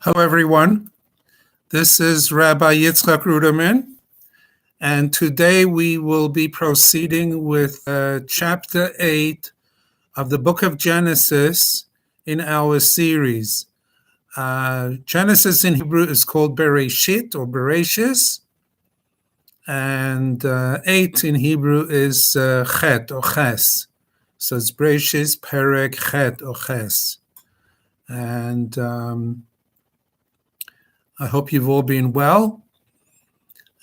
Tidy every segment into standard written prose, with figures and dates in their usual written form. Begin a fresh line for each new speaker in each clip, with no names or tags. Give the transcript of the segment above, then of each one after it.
Hello, everyone. This is Rabbi Yitzchak Rudomin, and today we will be proceeding with Chapter 8 of the Book of Genesis in our series. Genesis in Hebrew is called Bereshit or Bereshis, and 8 in Hebrew is Chet or Ches. So it's Bereshis, Perek, Chet or Ches. And I hope you've all been well.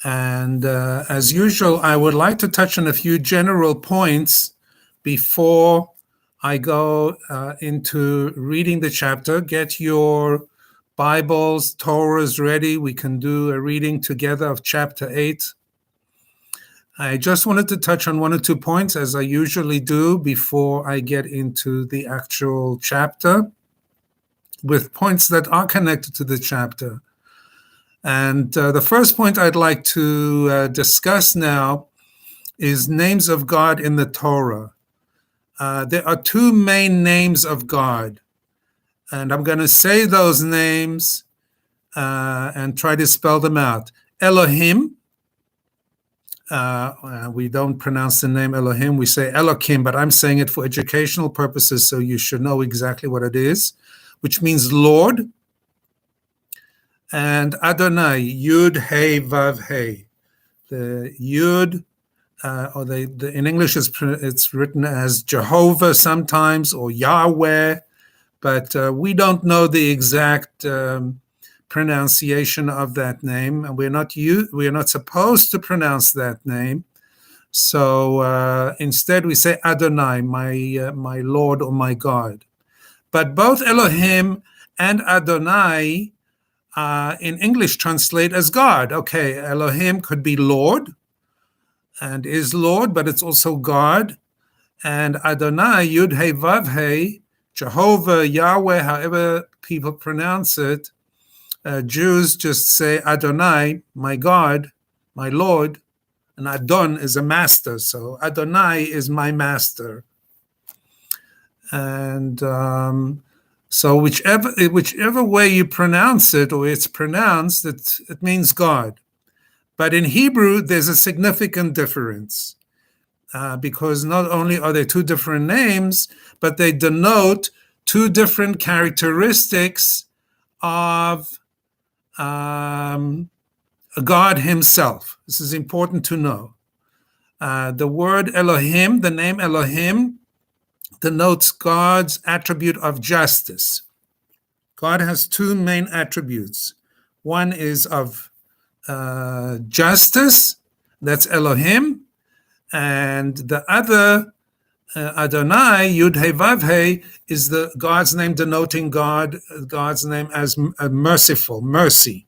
And as usual, I would like to touch on a few general points before I go into reading the chapter. Get your Bibles, Torahs ready. We can do a reading together of chapter 8. I just wanted to touch on one or two points, as I usually do, before I get into the actual chapter, with points that are connected to the chapter. And the first point I'd like to discuss now is names of God in the Torah. There are two main names of God, and I'm going to say those names and try to spell them out. Elohim. We don't pronounce the name Elohim, we say Elohim, but I'm saying it for educational purposes, so you should know exactly what it is, which means Lord. And Adonai, Yud, Hey, Vav, Hey. The Yud, in English it's written as Jehovah sometimes, or Yahweh, but we don't know the exact pronunciation of that name, and we are not supposed to pronounce that name. So instead we say Adonai, my Lord or my God. But both Elohim and Adonai in English translate as God. Okay, Elohim could be Lord and is Lord, but it's also God. And Adonai, Yud Hey Vav Hey, Jehovah, Yahweh, however people pronounce it, Jews just say Adonai, my God, my Lord, and Adon is a master. So Adonai is my master. And so whichever way you pronounce it, or it's pronounced, it means God. But in Hebrew, there's a significant difference because not only are there two different names, but they denote two different characteristics of God himself. This is important to know. The word Elohim, the name Elohim, denotes God's attribute of justice. God has two main attributes. One is of justice, that's Elohim, and the other, Adonai, Yud Hey Vav Hey, is the God's name denoting God's name as merciful, mercy.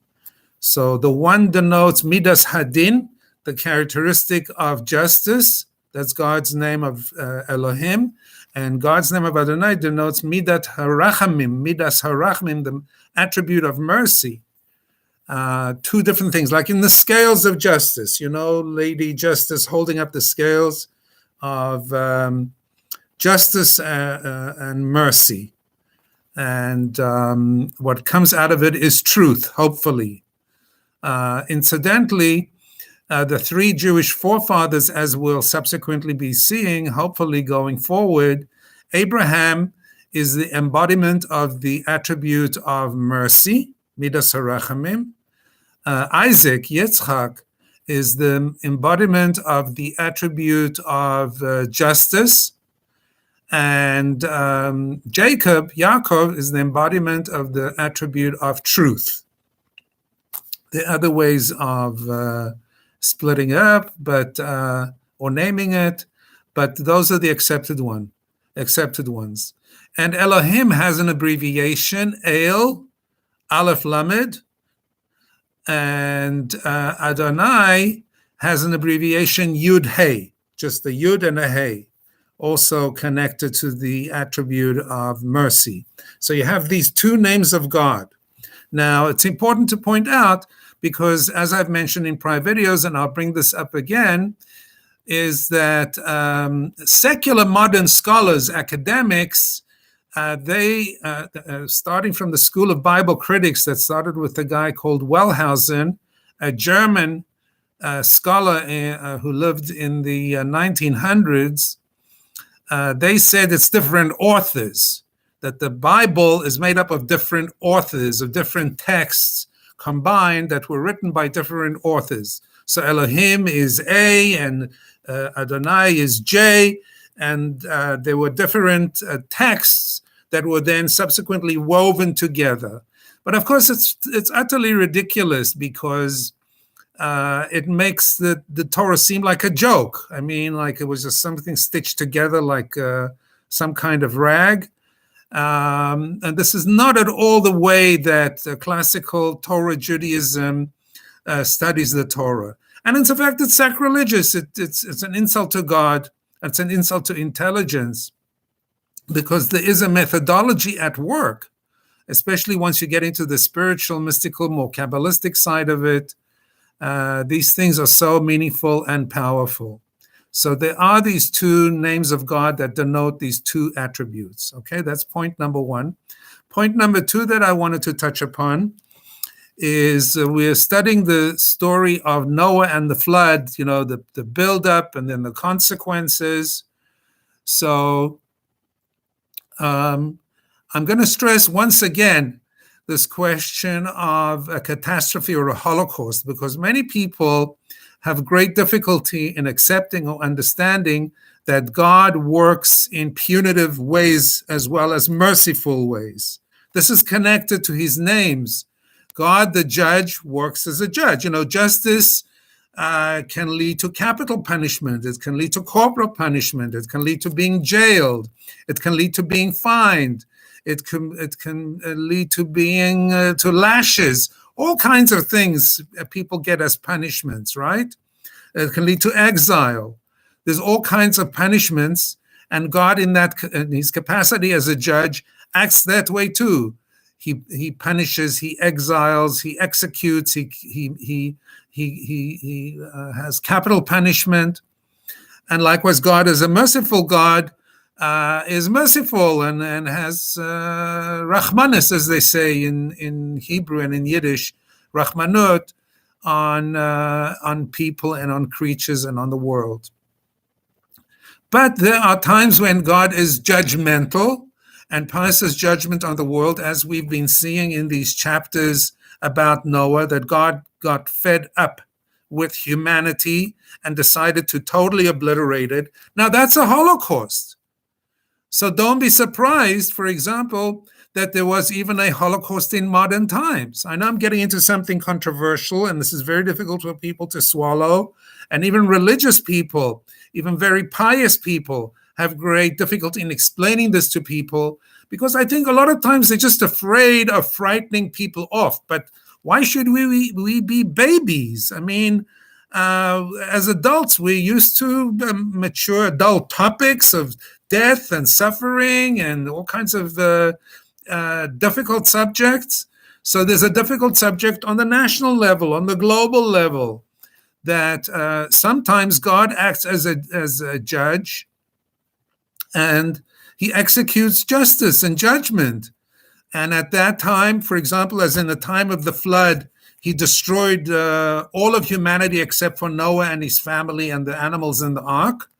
So the one denotes Midas Hadin, the characteristic of justice. That's God's name of Elohim. And God's name of Adonai denotes Midat Harachamim, Midas Harachamim, the attribute of mercy. Two different things, like in the scales of justice, Lady Justice holding up the scales of justice and mercy. And what comes out of it is truth, hopefully. Incidentally, the three Jewish forefathers, as we'll subsequently be seeing, hopefully going forward, Abraham is the embodiment of the attribute of mercy, Midas Harachamim. Isaac, Yitzchak, is the embodiment of the attribute of justice. And Jacob, Yaakov, is the embodiment of the attribute of truth. There are other ways of splitting it up, or naming it, but those are the accepted ones. And Elohim has an abbreviation, El, Aleph Lamed, and Adonai has an abbreviation, Yud Hey, just the Yud and a Hey, also connected to the attribute of mercy. So you have these two names of God. Now, it's important to point out, because as I've mentioned in prior videos, and I'll bring this up again, is that secular modern scholars, academics, they, starting from the school of Bible critics that started with a guy called Wellhausen, a German scholar who lived in the 1900s, they said it's different authors, that the Bible is made up of different authors, of different texts combined that were written by different authors. So Elohim is A and Adonai is J, and there were different texts that were then subsequently woven together. But of course, it's utterly ridiculous because it makes the Torah seem like a joke. I mean, like it was just something stitched together like some kind of rag. And this is not at all the way that classical Torah Judaism studies the Torah. And in fact, it's sacrilegious. It's an insult to God. It's an insult to intelligence, because there is a methodology at work, especially once you get into the spiritual, mystical, more Kabbalistic side of it. These things are so meaningful and powerful. So there are these two names of God that denote these two attributes. Okay, that's point number one. Point number two that I wanted to touch upon is we're studying the story of Noah and the flood, the buildup and then the consequences. So I'm going to stress once again this question of a catastrophe or a Holocaust, because many people have great difficulty in accepting or understanding that God works in punitive ways as well as merciful ways. This is connected to his names. God, the judge, works as a judge. Justice can lead to capital punishment. It can lead to corporal punishment. It can lead to being jailed. It can lead to being fined. It can lead to being to lashes. All kinds of things people get as punishments, right? It can lead to exile. There's all kinds of punishments, and God, in his capacity as a judge, acts that way too. He punishes, he exiles, he executes, he has capital punishment, and likewise, God is a merciful God. Is merciful and has Rahmanis, as they say in Hebrew and in Yiddish, Rahmanut on people and on creatures and on the world. But there are times when God is judgmental and passes judgment on the world, as we've been seeing in these chapters about Noah, that God got fed up with humanity and decided to totally obliterate it. Now that's a Holocaust. So don't be surprised, for example, that there was even a Holocaust in modern times. I know I'm getting into something controversial, and this is very difficult for people to swallow. And even religious people, even very pious people, have great difficulty in explaining this to people, because I think a lot of times they're just afraid of frightening people off. But why should we be babies? I mean, as adults, we're used to mature adult topics of death and suffering and all kinds of difficult subjects. So there's a difficult subject on the national level, on the global level, that sometimes God acts as a judge, and he executes justice and judgment. And at that time, for example, as in the time of the flood, he destroyed all of humanity except for Noah and his family and the animals in the ark.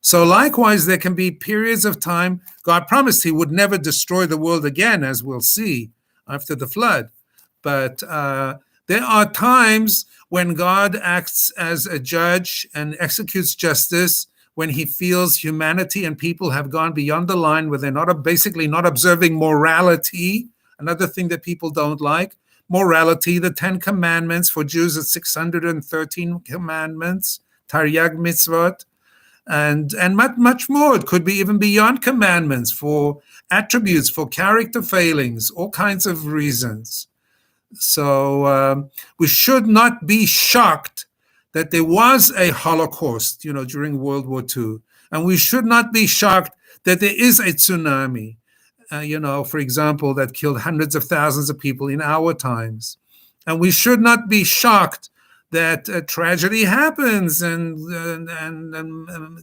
So likewise, there can be periods of time. God promised he would never destroy the world again, as we'll see after the flood. But there are times when God acts as a judge and executes justice when he feels humanity and people have gone beyond the line, where they're basically not observing morality. Another thing that people don't like, morality, the 10 commandments. For Jews, it's 613 commandments, Taryag mitzvot. And much more. It could be even beyond commandments, for attributes, for character failings, all kinds of reasons. So we should not be shocked that there was a Holocaust, during World War II. And we should not be shocked that there is a tsunami, for example, that killed hundreds of thousands of people in our times. And we should not be shocked that tragedy happens and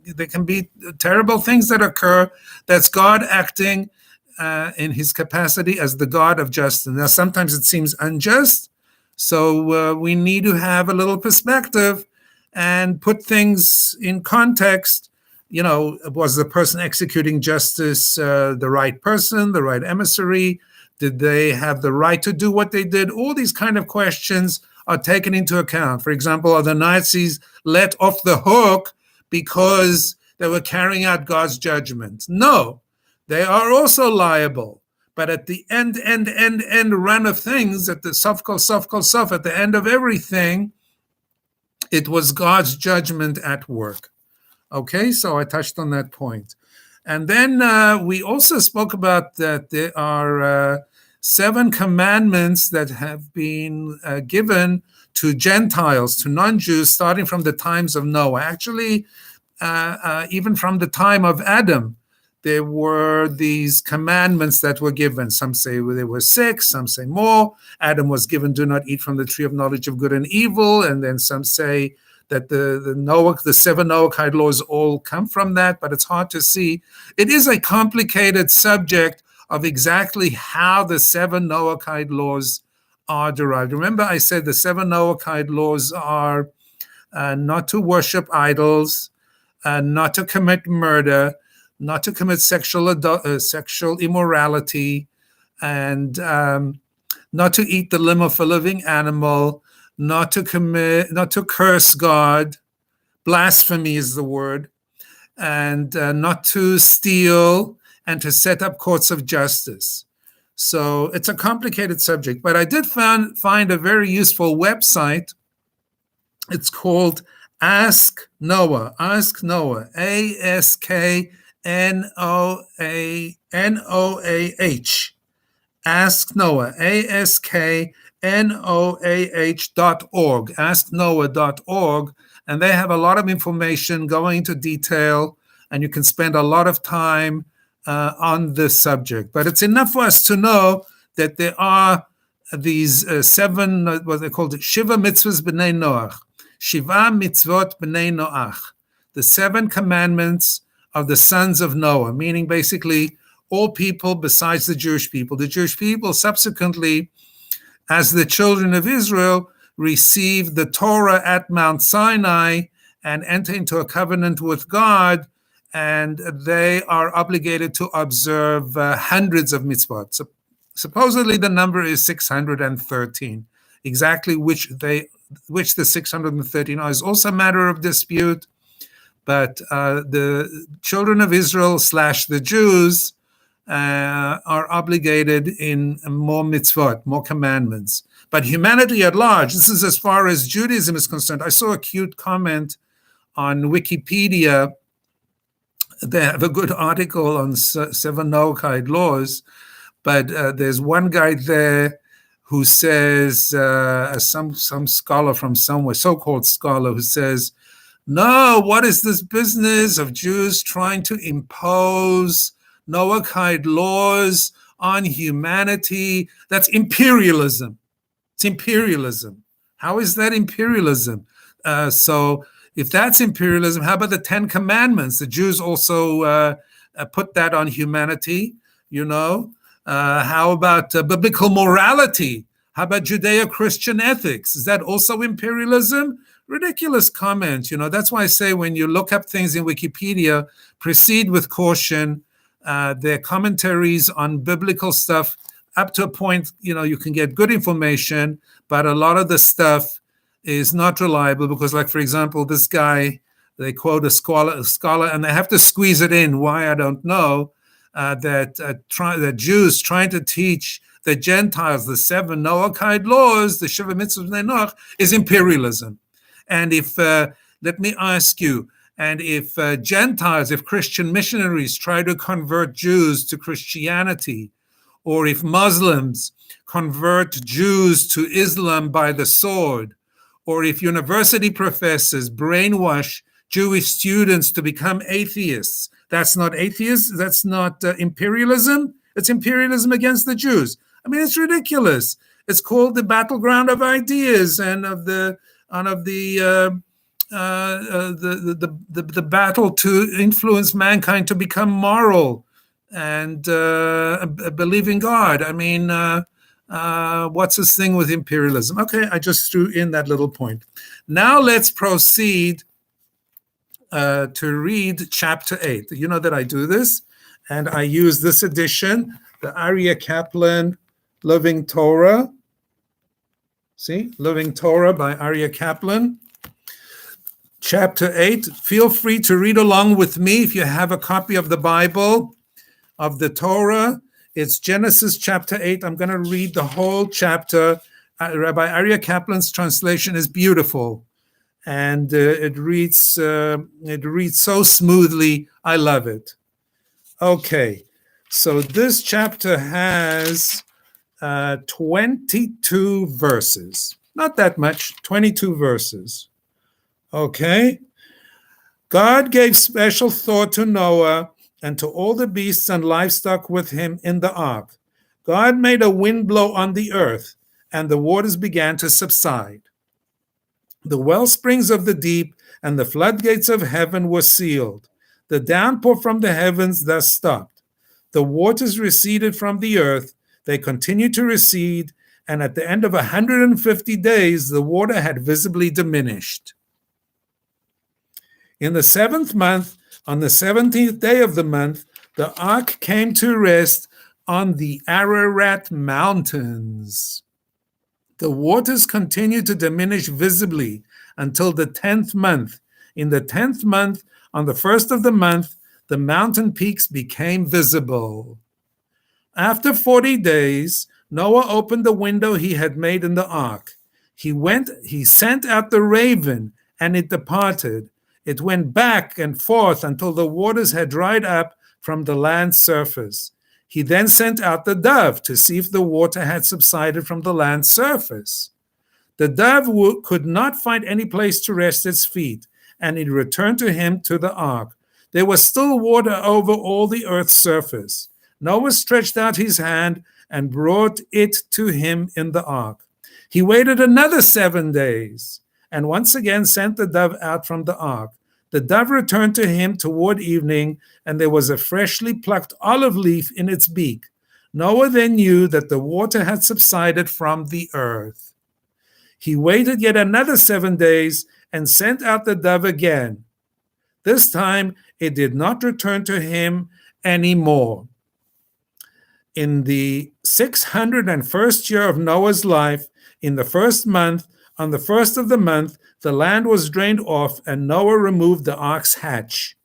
there can be terrible things that occur. That's God acting in his capacity as the God of justice. Now, sometimes it seems unjust, so we need to have a little perspective and put things in context. Was the person executing justice the right person, the right emissary? Did they have the right to do what they did? All these kind of questions are taken into account. For example, are the Nazis let off the hook because they were carrying out God's judgment? No, they are also liable. But at the end run of things, at the sof, at the end of everything, it was God's judgment at work. Okay, so I touched on that point. And then we also spoke about that there are 7 commandments that have been given to Gentiles, to non-Jews, starting from the times of Noah. Actually, even from the time of Adam, there were these commandments that were given. Some say there were 6, some say more. Adam was given, do not eat from the tree of knowledge of good and evil. And then some say that the 7 Noahide laws all come from that, but it's hard to see. It is a complicated subject of exactly how the 7 Noahide laws are derived. Remember, I said the 7 Noahide laws are not to worship idols, not to commit murder, not to commit sexual immorality, and not to eat the limb of a living animal, not to curse God, blasphemy is the word, and not to steal, and to set up courts of justice. So it's a complicated subject, but I did find a very useful website. It's called Ask Noah, AskNoah, Ask Noah, AskNoah.org, asknoah.org, and they have a lot of information going into detail, and you can spend a lot of time on this subject. But it's enough for us to know that there are these 7, what they called Shiva Mitzvahs B'nai Noach, Shiva Mitzvot B'nai Noach, the 7 commandments of the sons of Noah, meaning basically all people besides the Jewish people. The Jewish people subsequently, as the children of Israel, received the Torah at Mount Sinai and enter into a covenant with God, and they are obligated to observe hundreds of mitzvot. So supposedly the number is 613. Exactly which the 613 are is also a matter of dispute, but the children of Israel / the Jews are obligated in more mitzvot, more commandments. But humanity at large, this is as far as Judaism is concerned. I saw a cute comment on Wikipedia. They have a good article on 7 Noahide laws, but there's one guy there who says, some scholar from somewhere, so-called scholar, who says, no, what is this business of Jews trying to impose Noahide laws on humanity? That's imperialism. It's imperialism. How is that imperialism? So if that's imperialism, how about the 10 Commandments? The Jews also put that on humanity, How about biblical morality? How about Judeo-Christian ethics? Is that also imperialism? Ridiculous comment. That's why I say when you look up things in Wikipedia, proceed with caution. Their commentaries on biblical stuff, up to a point, you can get good information, but a lot of the stuff is not reliable because, like, for example, this guy, they quote a scholar, and they have to squeeze it in. Why, I don't know. That Jews trying to teach the Gentiles the 7 Noahide laws, the Shiva Mitzvahs B'nai Noach, is imperialism. And if, let me ask you, and if Gentiles, if Christian missionaries try to convert Jews to Christianity, or if Muslims convert Jews to Islam by the sword, or if university professors brainwash Jewish students to become atheists, that's not atheism, that's not imperialism, it's imperialism against the Jews. I mean, it's ridiculous. It's called the battleground of ideas and of the battle to influence mankind to become moral. and believe in God. I mean, what's this thing with imperialism? Okay, I just threw in that little point. Now let's proceed to read chapter 8. You know that I do this, and I use this edition, the Aryeh Kaplan Living Torah. See, Living Torah by Aryeh Kaplan. Chapter 8. Feel free to read along with me if you have a copy of the Bible, of the Torah. It's Genesis chapter 8. I'm going to read the whole chapter. Rabbi Aryeh Kaplan's translation is beautiful, and it reads so smoothly. I love it. Okay, so this chapter has 22 verses. Not that much, 22 verses. Okay. God gave special thought to Noah and to all the beasts and livestock with him in the ark. God made a wind blow on the earth, and the waters began to subside. The well springs of the deep and the floodgates of heaven were sealed. The downpour from the heavens thus stopped. The waters receded from the earth. They continued to recede, and at the end of 150 days, the water had visibly diminished. In the 7th month, on the 17th day of the month, the ark came to rest on the Ararat mountains. The waters continued to diminish visibly until the 10th month. In the 10th month, on the 1st of the month, the mountain peaks became visible. After 40 days, Noah opened the window he had made in the ark. He sent out the raven, and it departed. It went back and forth until the waters had dried up from the land's surface. He then sent out the dove to see if the water had subsided from the land's surface. The dove could not find any place to rest its feet, and it returned to him to the ark. There was still water over all the earth's surface. Noah stretched out his hand and brought it to him in the ark. He waited another 7 days, and once again sent the dove out from the ark. The dove returned to him toward evening, and there was a freshly plucked olive leaf in its beak. Noah then knew that the water had subsided from the earth. He waited yet another 7 days and sent out the dove again. This time it did not return to him anymore. In the 601st year of Noah's life, in the 1st month, on the 1st of the month, the land was drained off, and Noah removed the ark's hatch.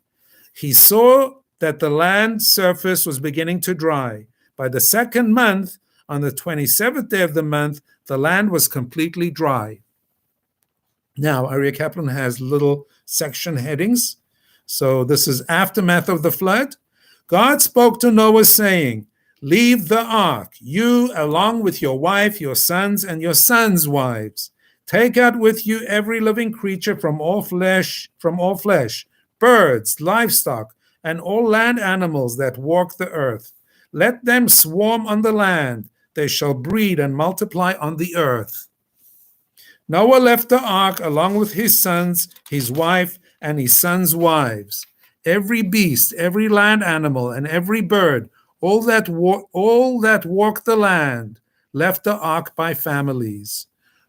He saw that the land surface was beginning to dry. By the 2nd month, on the 27th day of the month, the land was completely dry. Now, Aryeh Kaplan has little section headings. So this is aftermath of the flood. God spoke to Noah saying, "Leave the ark, you along with your wife, your sons, and your sons' wives. Take out with you every living creature from all flesh, birds, livestock, and all land animals that walk the earth. Let them swarm on the land. They shall breed and multiply on the earth." Noah left the ark along with his sons, his wife, and his sons' wives. Every beast, every land animal, and every bird, all that walk the land, left the ark by families.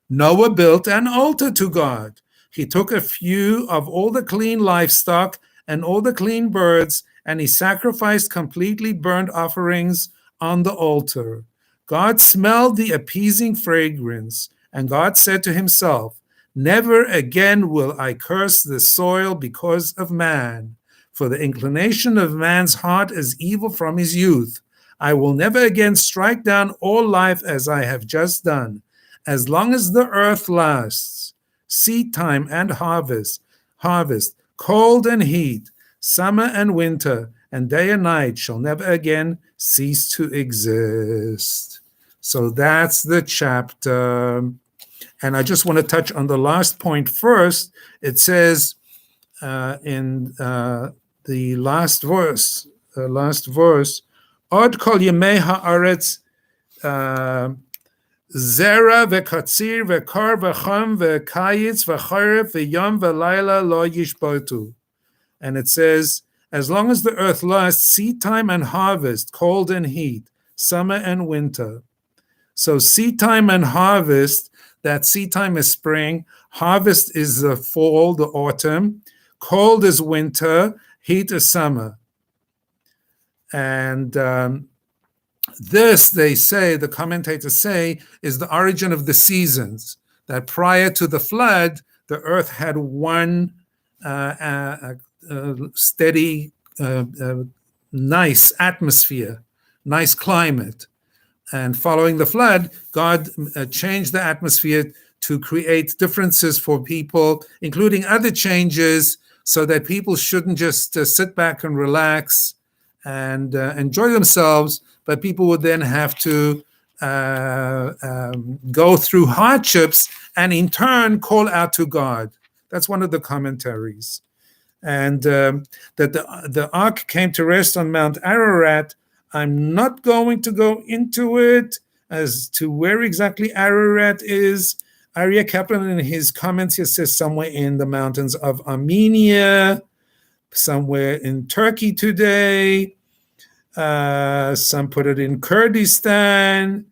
Noah built an altar to God. He took a few of all the clean livestock and all the clean birds, and he sacrificed completely burnt offerings on the altar. God smelled the appeasing fragrance, and God said to himself, "Never again will I curse the soil because of man, for the inclination of man's heart is evil from his youth. I will never again strike down all life as I have just done. As long as the earth lasts, seed time and harvest, cold and heat, summer and winter, and day and night shall never again cease to exist." So that's the chapter. And I just want to touch on the last point first. It says in the last verse, Od kol yemei haaretz zera vekatzir vekar vecham vekayitz vecharef veyom velayla lo yishbotu. And it says, As long as the earth lasts, seed time and harvest, cold and heat, summer and winter. So seed time and harvest, that seed time is spring, harvest is the fall, the autumn, cold is winter, heat is summer. And this, they say, the commentators say, is the origin of the seasons, that prior to the flood, the earth had one steady, nice atmosphere, nice climate. And following the flood, God changed the atmosphere to create differences for people, including other changes, so that people shouldn't just sit back and relax and enjoy themselves, but people would then have to go through hardships and in turn call out to God. That's one of the commentaries. And that the ark came to rest on Mount Ararat. I'm not going to go into it as to where exactly Ararat is. Aryeh Kaplan in his comments here says somewhere in the mountains of Armenia, somewhere in Turkey today. Some put it in Kurdistan,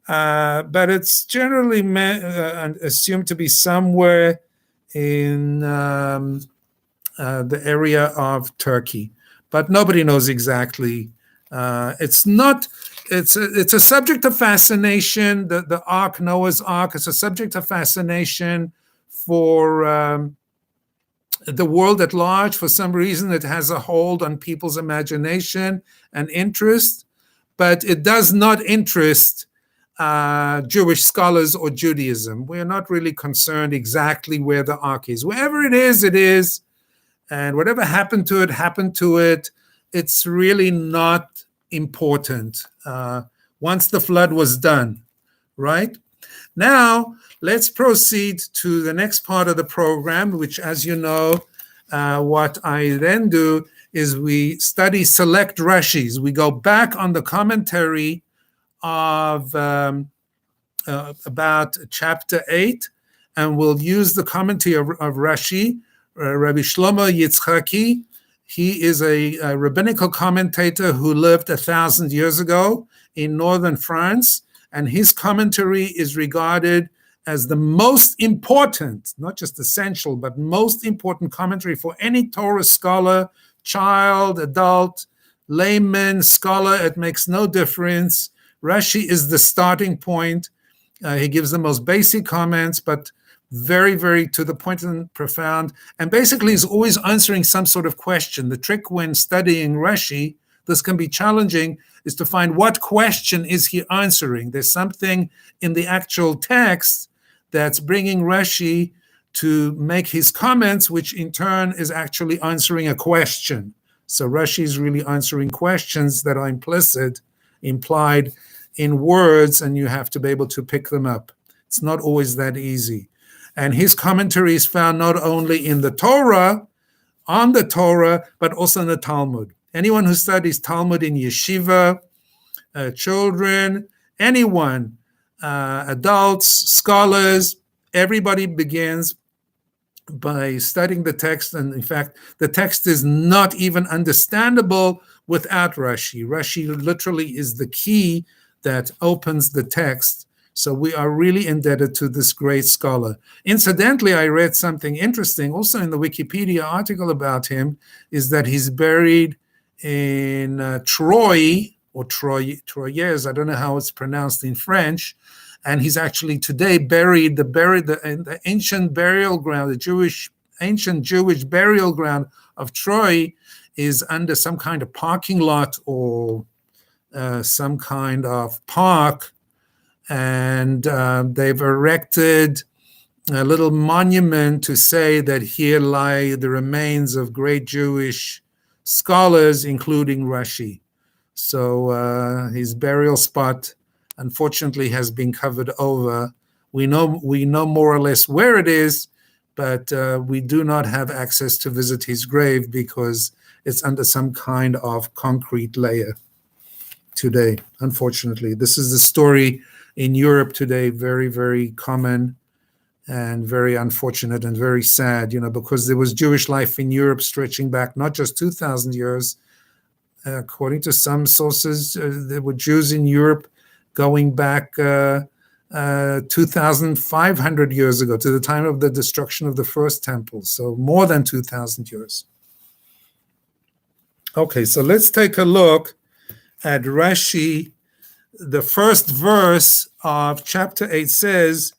but it's generally assumed to be somewhere in the area of Turkey, but nobody knows exactly. It's a subject of fascination. The Ark, Noah's Ark, is a subject of fascination for the world at large. For some reason, it has a hold on people's imagination and interest, but it does not interest Jewish scholars or Judaism. We're not really concerned exactly where the Ark is. Wherever it is, and whatever happened to it. It's really not important once the flood was done, right? Now, let's proceed to the next part of the program, which, as you know, what I then do is we study select Rashis. We go back on the commentary of about chapter 8, and we'll use the commentary of Rashi, Rabbi Shlomo Yitzchaki. He is a rabbinical commentator who lived 1,000 years ago in northern France, and his commentary is regarded as the most important, not just essential, but most important commentary for any Torah scholar, child, adult, layman, scholar. It makes no difference. Rashi is the starting point. He gives the most basic comments, but very, very to the point and profound. And basically, he's always answering some sort of question. The trick when studying Rashi, this can be challenging, is to find what question is he answering. There's something in the actual text that's bringing Rashi to make his comments, which in turn is actually answering a question. So Rashi is really answering questions that are implicit, implied in words, and you have to be able to pick them up. It's not always that easy. And his commentary is found not only in the Torah, on the Torah, but also in the Talmud. Anyone who studies Talmud in yeshiva, children, anyone, adults, scholars, everybody begins by studying the text. And in fact, the text is not even understandable without Rashi. Rashi literally is the key that opens the text. So we are really indebted to this great scholar. Incidentally, I read something interesting also in the Wikipedia article about him, is that he's buried in Troy, or Troyes, I don't know how it's pronounced in French, and he's actually today buried in the ancient burial ground, the ancient Jewish burial ground of Troy is under some kind of parking lot or some kind of park, and they've erected a little monument to say that here lie the remains of great Jewish scholars, including Rashi. So his burial spot, unfortunately, has been covered over. We know more or less where it is, but we do not have access to visit his grave because it's under some kind of concrete layer today, unfortunately. This is the story in Europe today, very, very common. and very unfortunate and very sad, because there was Jewish life in Europe stretching back not just 2,000 years. According to some sources, there were Jews in Europe going back 2,500 years ago, to the time of the destruction of the first temple, so more than 2,000 years. Okay, so let's take a look at Rashi. The first verse of chapter 8 says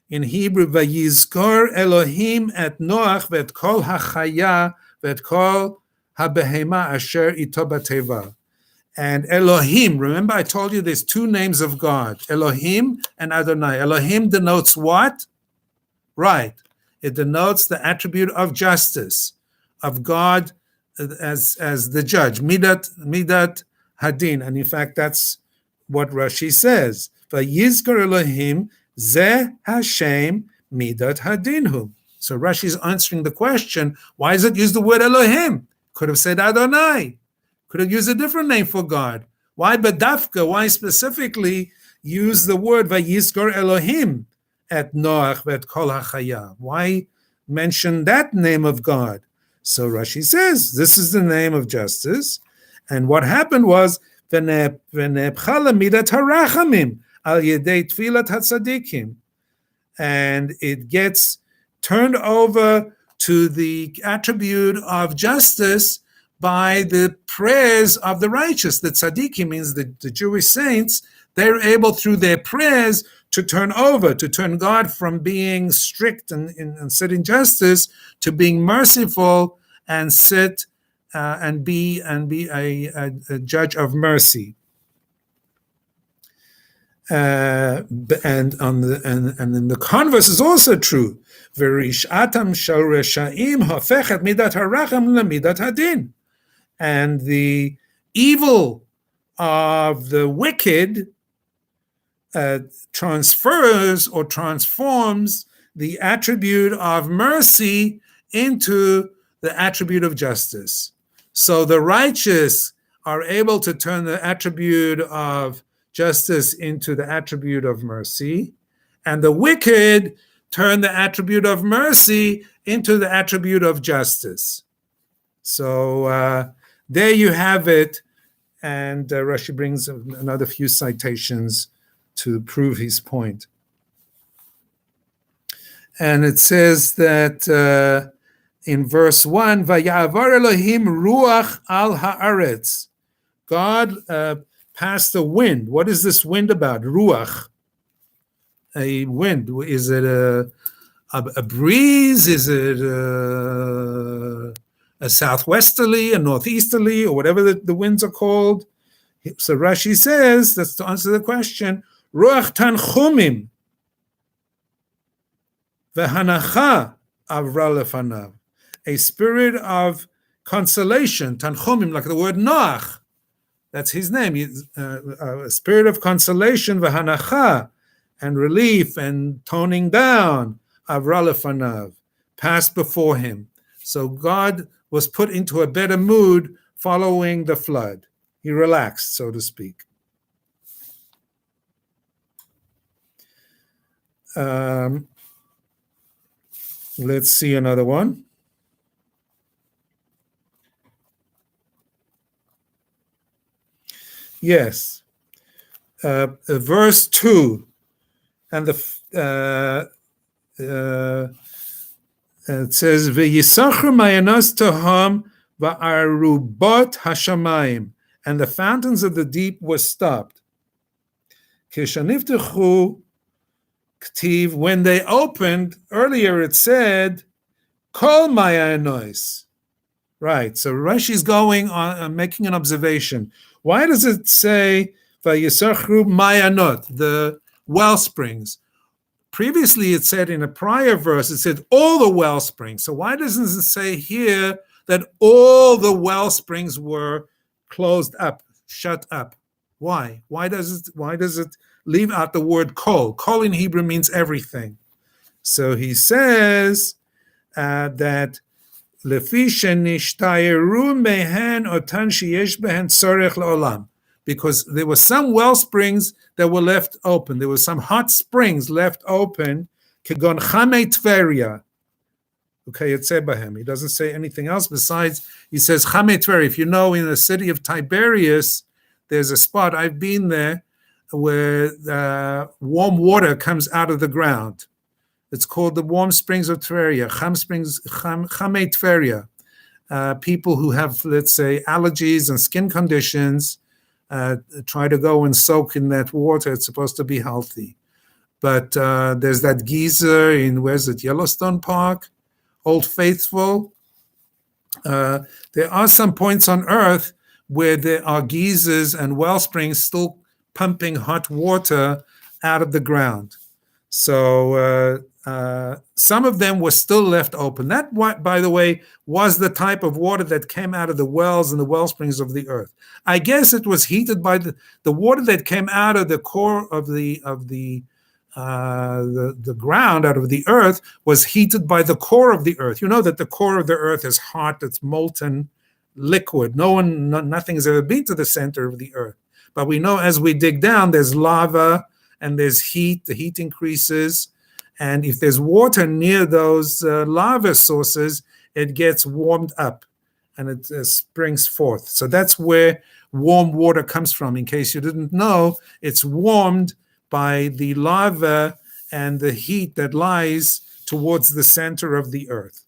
in Hebrew, Vayizkor Elohim et Noach ve'et kol hachaya ve'et kol habehema asher ito bateva. And Elohim, remember I told you there's two names of God, Elohim and Adonai. Elohim denotes what? Right. It denotes the attribute of justice, of God as the judge, Midat Hadin. And in fact, that's what Rashi says. Vayizkor Elohim ze Hashem Midat Hadinhu. So Rashi is answering the question, why does it use the word Elohim? Could have said Adonai. Could have used a different name for God. Why Badafka? Why specifically use the word Vayizkor Elohim at Noach vet Kol HaChaya? Why mention that name of God? So Rashi says, this is the name of justice. And what happened was, V'nepchala midat harachamim al yedei tfilat hatzadikim. And it gets turned over to the attribute of justice by the prayers of the righteous. The tzaddikim means the Jewish saints. They're able through their prayers to turn God from being strict and sit in justice to being merciful and sit and be a judge of mercy. And then the converse is also true. V'rishatam shel reshaim hafechet midat haracham lemidat hadin. And the evil of the wicked transfers or transforms the attribute of mercy into the attribute of justice. So the righteous are able to turn the attribute of justice into the attribute of mercy, and the wicked turn the attribute of mercy into the attribute of justice. So there you have it, and Rashi brings another few citations to prove his point. And it says that in verse 1, Vayavar Elohim ruach al haaretz. God passed a wind. What is this wind about? Ruach. A wind. Is it a breeze? Is it a southwesterly, a northeasterly, or whatever the winds are called? So Rashi says, that's to answer the question, Ruach tanchumim v'hanacha avra lefanav. A spirit of consolation, tanchumim, like the word Noach. That's his name. A spirit of consolation, v'hanacha, and relief and toning down, avra lefanav, passed before him. So God was put into a better mood following the flood. He relaxed, so to speak. Let's see another one. Yes. Verse 2. And it says, V'yisachru mayanos toham va'arubot hashamayim. And the fountains of the deep were stopped. Kishaniftechu k'tiv, when they opened, earlier it said, Kol mayanos. Right, so Rashi's going on, making an observation. Why does it say, Vayisachru mayanot, the well springs? Previously it said in a prior verse, it said all the well springs. So why doesn't it say here that all the well springs were closed up, shut up? Why? Why does it leave out the word kol? Kol in Hebrew means everything. So he says that lefi shenishtayeru mehen otan sheyesh behen tzorech leolam, because there were some well springs that were left open. There were some hot springs left open Kegon Chame Tveria. Okay, it's Ebahem. He doesn't say anything else besides, he says Chame Tveria. If you know, in the city of Tiberias, there's a spot, I've been there, where warm water comes out of the ground. It's called the warm springs of Terraria, Chame Tveria. People who have, let's say, allergies and skin conditions try to go and soak in that water. It's supposed to be healthy. But there's that geyser in, where's it, Yellowstone Park, Old Faithful. There are some points on Earth where there are geysers and well springs still pumping hot water out of the ground. So some of them were still left open. That, by the way, was the type of water that came out of the wells and the well springs of the earth. I guess it was heated by the water that came out of the core of the ground, out of the earth, was heated by the core of the earth. You know that the core of the earth is hot, it's molten liquid. Nothing has ever been to the center of the earth. But we know as we dig down, there's lava and there's heat. The heat increases. And if there's water near those lava sources, it gets warmed up and it springs forth. So that's where warm water comes from. In case you didn't know, it's warmed by the lava and the heat that lies towards the center of the earth.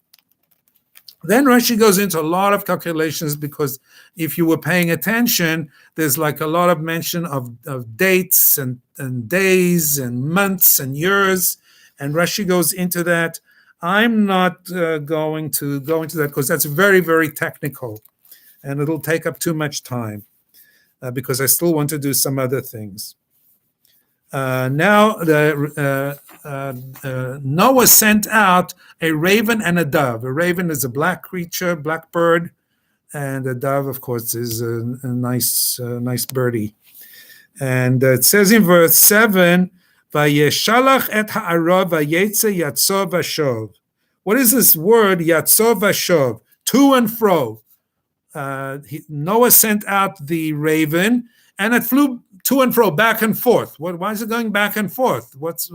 Then Rashi goes into a lot of calculations, because if you were paying attention, there's like a lot of mention of dates and days and months and years, and Rashi goes into that. I'm not going to go into that because that's very, very technical, and it'll take up too much time because I still want to do some other things. Now Noah sent out a raven and a dove. A raven is a black creature, black bird, and a dove, of course, is a nice birdie. And it says in verse 7, "Vayeshalach et ha'ara vayetze yatso vashov." What is this word, yatso vashov? To and fro. Noah sent out the raven, and it flew to and fro, back and forth. Why is it going back and forth? What's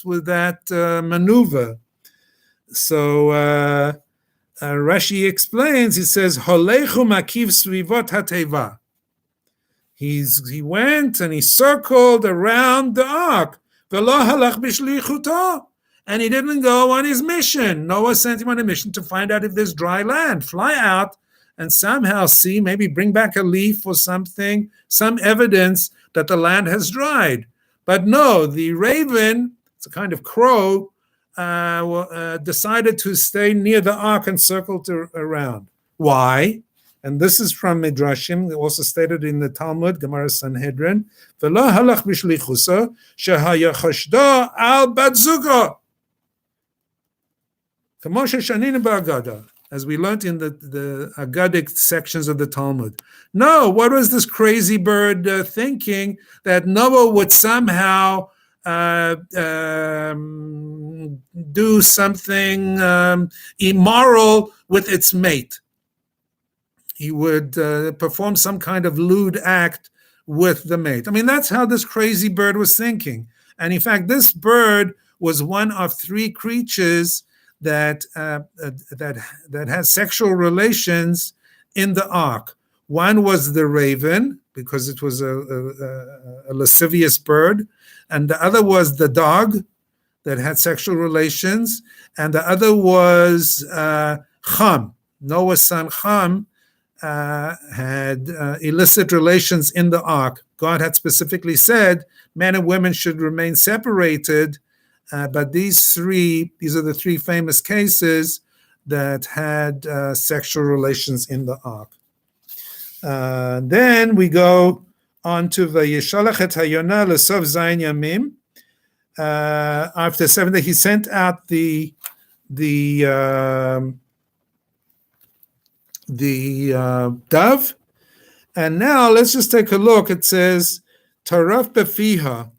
with that maneuver? So Rashi explains. He says, "Holechu makiv svivot hateva." He went and he circled around the ark. V'lo halach b'shlichuto, and he didn't go on his mission. Noah sent him on a mission to find out if there's dry land. Fly out and somehow see, maybe bring back a leaf or something, some evidence that the land has dried. But no, the raven, it's a kind of crow, decided to stay near the ark and circled around. Why? And this is from Midrashim, also stated in the Talmud, Gemara Sanhedrin. V'lo halach b'shlichuso shehayachashdo al bat zugo. Kamo sheshaninu ba'agada, as we learned in the Aggadic sections of the Talmud. No, what was this crazy bird thinking that Noah would somehow do something immoral with its mate? He would perform some kind of lewd act with the mate. I mean, that's how this crazy bird was thinking. And in fact, this bird was one of three creatures that had sexual relations in the ark. One was the raven, because it was a lascivious bird, and the other was the dog that had sexual relations, and the other was Ham. Noah's son Ham had illicit relations in the ark. God had specifically said men and women should remain separated. But these are the three famous cases that had sexual relations in the ark. Then we go on to Vayeshalach et hayonah l'sov zayin yamim. After 7 days, he sent out the dove. And now let's just take a look. It says, Taraf befiha.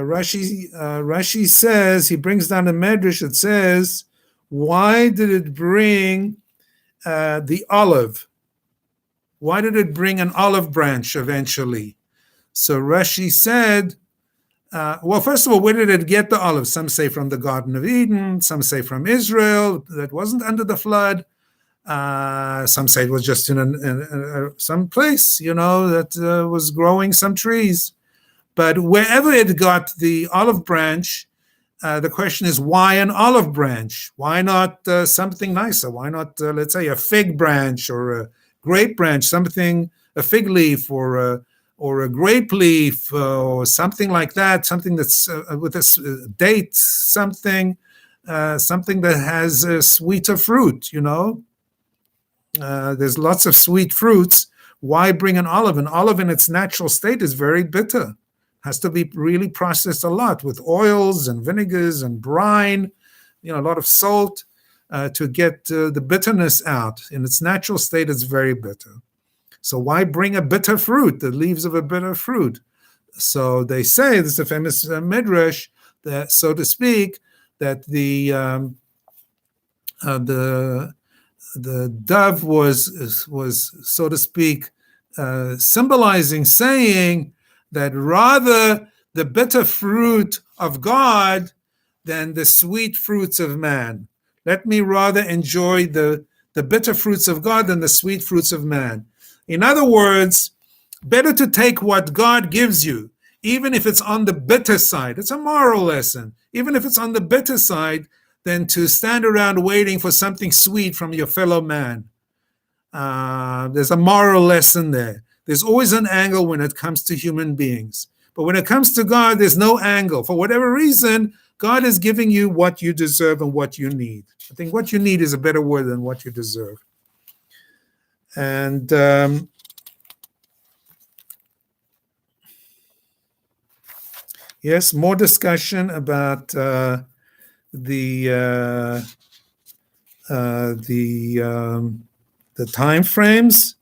Rashi says, he brings down a medrash that says, why did it bring the olive? Why did it bring an olive branch eventually? So Rashi said, Well, first of all, where did it get the olives? Some say from the Garden of Eden. Some say from Israel. That wasn't under the flood. Some say it was just in some place, that was growing some trees. But wherever it got the olive branch, the question is, why an olive branch? Why not something nicer? Why not, let's say, a fig branch or a grape branch, a fig leaf or a grape leaf or something like that, something that's with a date, something that has a sweeter fruit, There's lots of sweet fruits. Why bring an olive? An olive in its natural state is very bitter. Has to be really processed a lot with oils and vinegars and brine, a lot of salt to get the bitterness out. In its natural state, it's very bitter. So why bring a bitter fruit, the leaves of a bitter fruit? So they say, this is a famous midrash, that, so to speak, that the dove was, so to speak, symbolizing, saying that rather the bitter fruit of God than the sweet fruits of man. Let me rather enjoy the bitter fruits of God than the sweet fruits of man. In other words, better to take what God gives you, even if it's on the bitter side. It's a moral lesson. Even if it's on the bitter side, than to stand around waiting for something sweet from your fellow man. There's a moral lesson there. There's always an angle when it comes to human beings. But when it comes to God, there's no angle. For whatever reason, God is giving you what you deserve and what you need. I think what you need is a better word than what you deserve. And yes, more discussion about the time frames.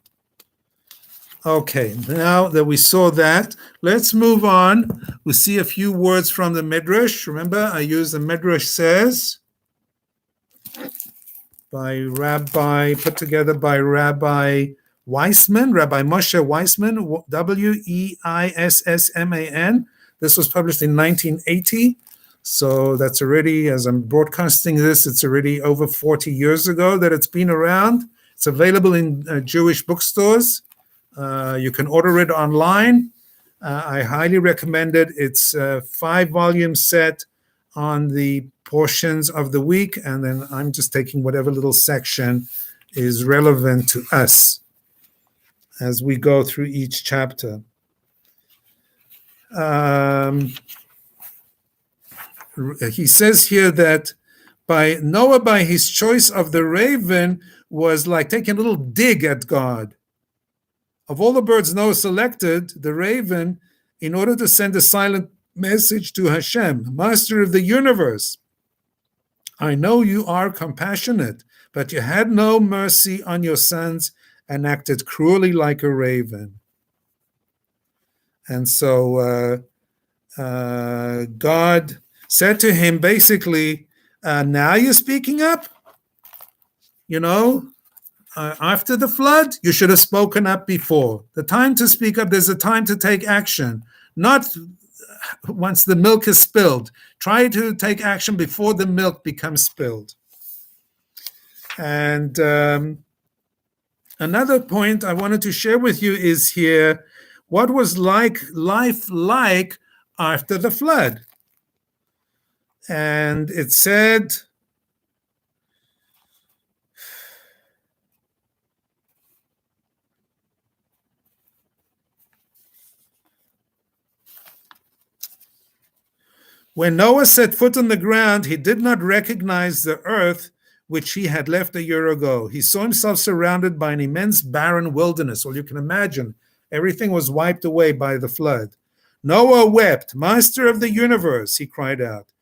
Okay, now that we saw that, let's move on. We'll see a few words from the Midrash. Remember, I use the Midrash says put together by Rabbi Weissman, Rabbi Moshe Weissman, Weissman. This was published in 1980. So that's already, as I'm broadcasting this, it's already over 40 years ago that it's been around. It's available in Jewish bookstores. You can order it online. I highly recommend it. It's a 5-volume set on the portions of the week, and then I'm just taking whatever little section is relevant to us as we go through each chapter. He says here that Noah, by his choice of the raven, was like taking a little dig at God. Of all the birds Noah selected, the raven, in order to send a silent message to Hashem, Master of the universe. I know you are compassionate, but you had no mercy on your sons and acted cruelly like a raven. And so God said to him, basically, now you're speaking up? After the flood, you should have spoken up before. The time to speak up, there's a time to take action, not once the milk is spilled. Try to take action before the milk becomes spilled. And another point I wanted to share with you is here, what was life like after the flood? And it said, when Noah set foot on the ground, he did not recognize the earth which he had left a year ago. He saw himself surrounded by an immense barren wilderness. Well, you can imagine, everything was wiped away by the flood. Noah wept. Master of the universe, he cried out.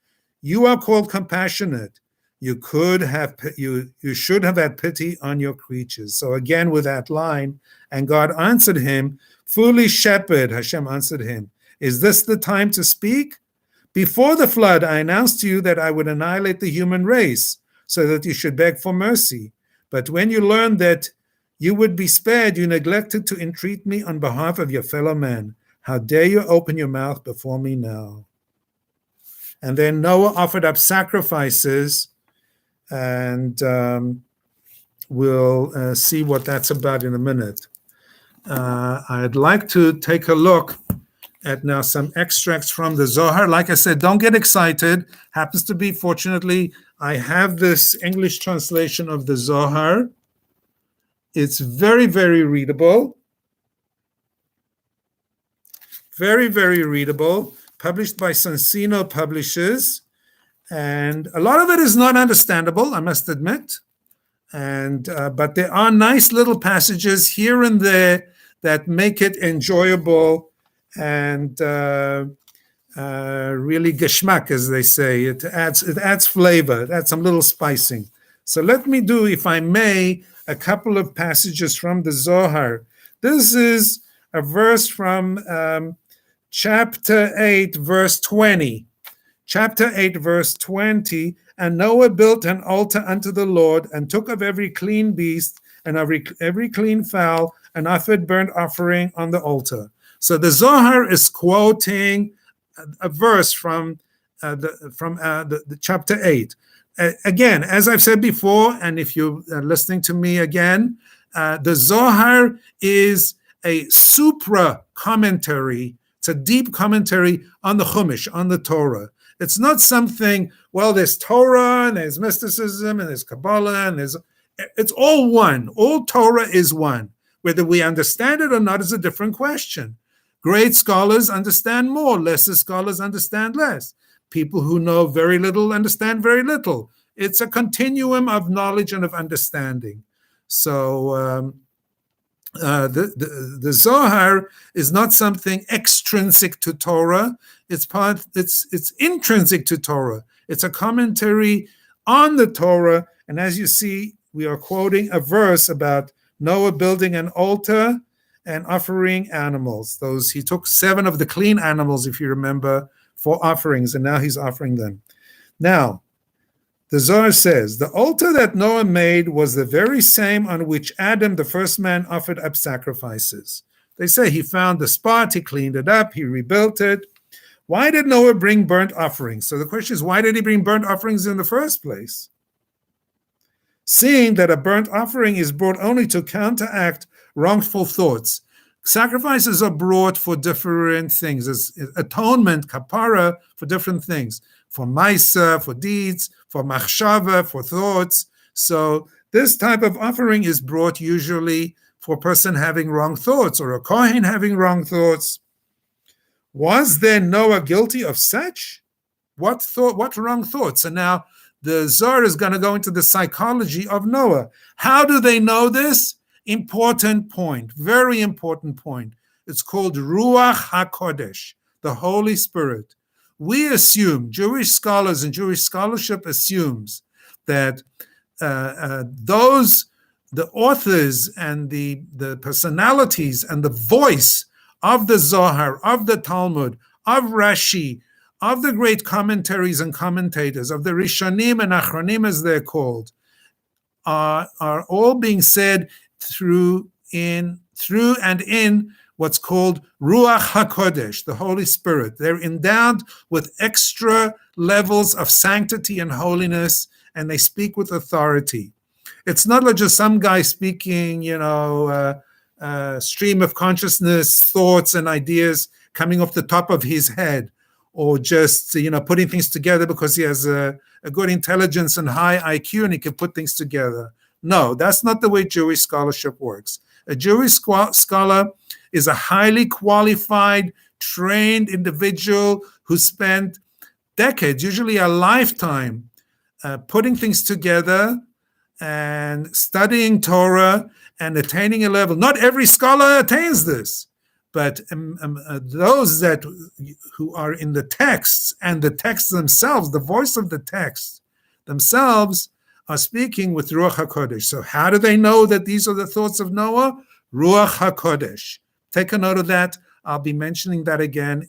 You are called compassionate. You should have had pity on your creatures. So again with that line, and God answered him, foolish shepherd, Hashem answered him, is this the time to speak? Before the flood, I announced to you that I would annihilate the human race so that you should beg for mercy. But when you learned that you would be spared, you neglected to entreat me on behalf of your fellow man. How dare you open your mouth before me now? And then Noah offered up sacrifices, and we'll see what that's about in a minute. I'd like to take a look at now some extracts from the Zohar. Like I said, don't get excited. Happens to be, fortunately, I have this English translation of the Zohar. It's very, very readable. Very, very readable. Published by Sansino Publishers. And a lot of it is not understandable, I must admit. But there are nice little passages here and there that make it enjoyable and really geschmack, as they say. It adds flavor. It adds some little spicing. So let me do, if I may, a couple of passages from the Zohar. This is a verse from chapter 8, verse 20. Chapter 8, verse 20, and Noah built an altar unto the Lord, and took of every clean beast and every clean fowl, and offered burnt offering on the altar. So the Zohar is quoting a verse from the chapter 8. Again, as I've said before, and if you're listening to me again, the Zohar is a supra commentary. It's a deep commentary on the Chumash, on the Torah. It's not something, well, there's Torah, and there's mysticism, and there's Kabbalah, and it's all one. All Torah is one. Whether we understand it or not is a different question. Great scholars understand more. Lesser scholars understand less. People who know very little understand very little. It's a continuum of knowledge and of understanding. So the Zohar is not something extrinsic to Torah. It's intrinsic to Torah. It's a commentary on the Torah. And as you see, we are quoting a verse about Noah building an altar and offering animals. He took 7 of the clean animals, if you remember, for offerings, and now he's offering them. Now, the Zohar says, the altar that Noah made was the very same on which Adam, the first man, offered up sacrifices. They say he found the spot, he cleaned it up, he rebuilt it. Why did Noah bring burnt offerings? So the question is, why did he bring burnt offerings in the first place? Seeing that a burnt offering is brought only to counteract wrongful thoughts. Sacrifices are brought for different things. It's atonement, kapara, for different things. For maisa, for deeds, for machshava, for thoughts. So this type of offering is brought usually for a person having wrong thoughts or a kohen having wrong thoughts. Was then Noah guilty of such? What wrong thoughts? And now the Zohar is going to go into the psychology of Noah. How do they know this? Important point, very important point. It's called Ruach HaKodesh, the Holy Spirit. We assume, Jewish scholars and Jewish scholarship assumes that the authors and the personalities and the voice of the Zohar, of the Talmud, of Rashi, of the great commentaries and commentators, of the Rishonim and Achronim as they're called, are all being said through and in what's called Ruach HaKodesh, the Holy Spirit. They're endowed with extra levels of sanctity and holiness, and they speak with authority. It's not like just some guy speaking, stream of consciousness, thoughts and ideas coming off the top of his head, or just, putting things together because he has a good intelligence and high IQ and he can put things together. No, that's not the way Jewish scholarship works. A Jewish scholar is a highly qualified, trained individual who spent decades, usually a lifetime, putting things together and studying Torah and attaining a level. Not every scholar attains this, but those who are in the texts and the texts themselves, the voice of the text themselves, are speaking with Ruach HaKodesh. So how do they know that these are the thoughts of Noah? Ruach HaKodesh. Take a note of that. I'll be mentioning that again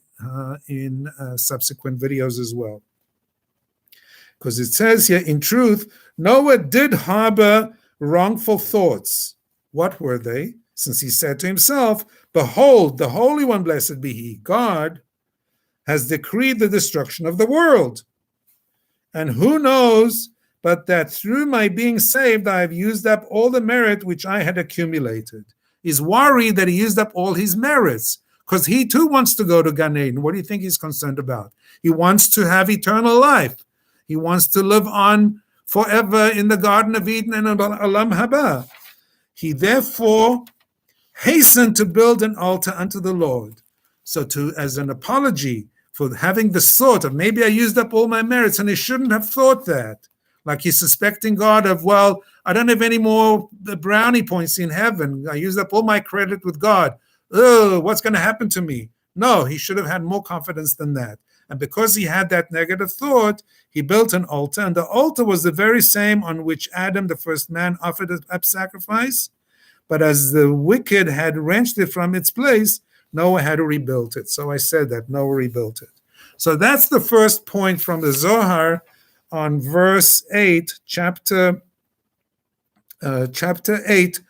in subsequent videos as well. Because it says here, in truth, Noah did harbor wrongful thoughts. What were they? Since he said to himself, behold, the Holy One, blessed be he, God, has decreed the destruction of the world. And who knows but that through my being saved, I have used up all the merit which I had accumulated. He's worried that he used up all his merits, because he too wants to go to Gan Eden. What do you think he's concerned about? He wants to have eternal life. He wants to live on forever in the Garden of Eden and Olam Haba. He therefore hastened to build an altar unto the Lord. So as an apology for having the thought of, maybe I used up all my merits, and he shouldn't have thought that. Like he's suspecting God of, well, I don't have any more brownie points in heaven. I used up all my credit with God. Oh, what's going to happen to me? No, he should have had more confidence than that. And because he had that negative thought, he built an altar. And the altar was the very same on which Adam, the first man, offered up sacrifice. But as the wicked had wrenched it from its place, Noah had to rebuild it. So I said that Noah rebuilt it. So that's the first point from the Zohar on verse 8, chapter 8,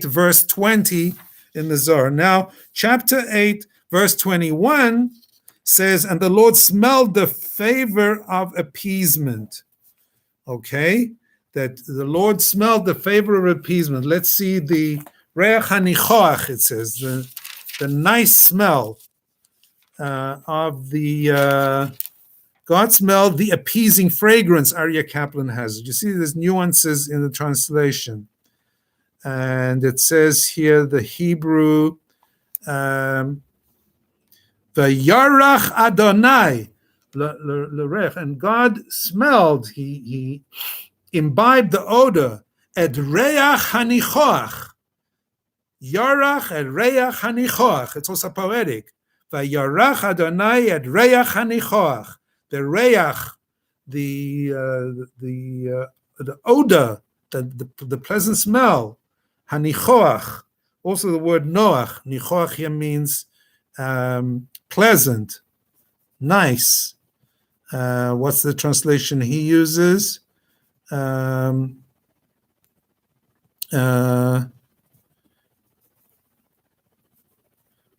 verse 20 in the Zohar. Now, chapter 8, verse 21 says, and the Lord smelled the favor of appeasement. Okay? That the Lord smelled the favor of appeasement. Let's see the reach hanichoach, it says, the nice smell of the... God smelled the appeasing fragrance, Aryeh Kaplan has. You see there's nuances in the translation. And it says here, the Hebrew, the Yarach Adonai, and God smelled, he imbibed the odor, et reach hanichoach. Yarach et reach hanichoach. It's also poetic. Vayarach Adonai et reach hanichoach. The reach, the odor, the pleasant smell, hanichoach. Also the word noach, nichoach here means pleasant, nice. What's the translation he uses?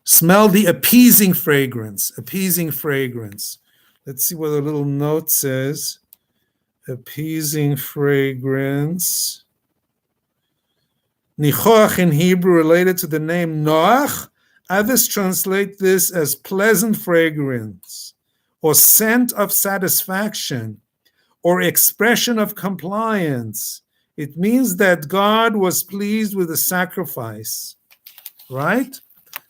Smell the appeasing fragrance, appeasing fragrance. Let's see what the little note says. Appeasing fragrance. Nichoach in Hebrew related to the name Noach. Others translate this as pleasant fragrance, or scent of satisfaction, or expression of compliance. It means that God was pleased with the sacrifice, right?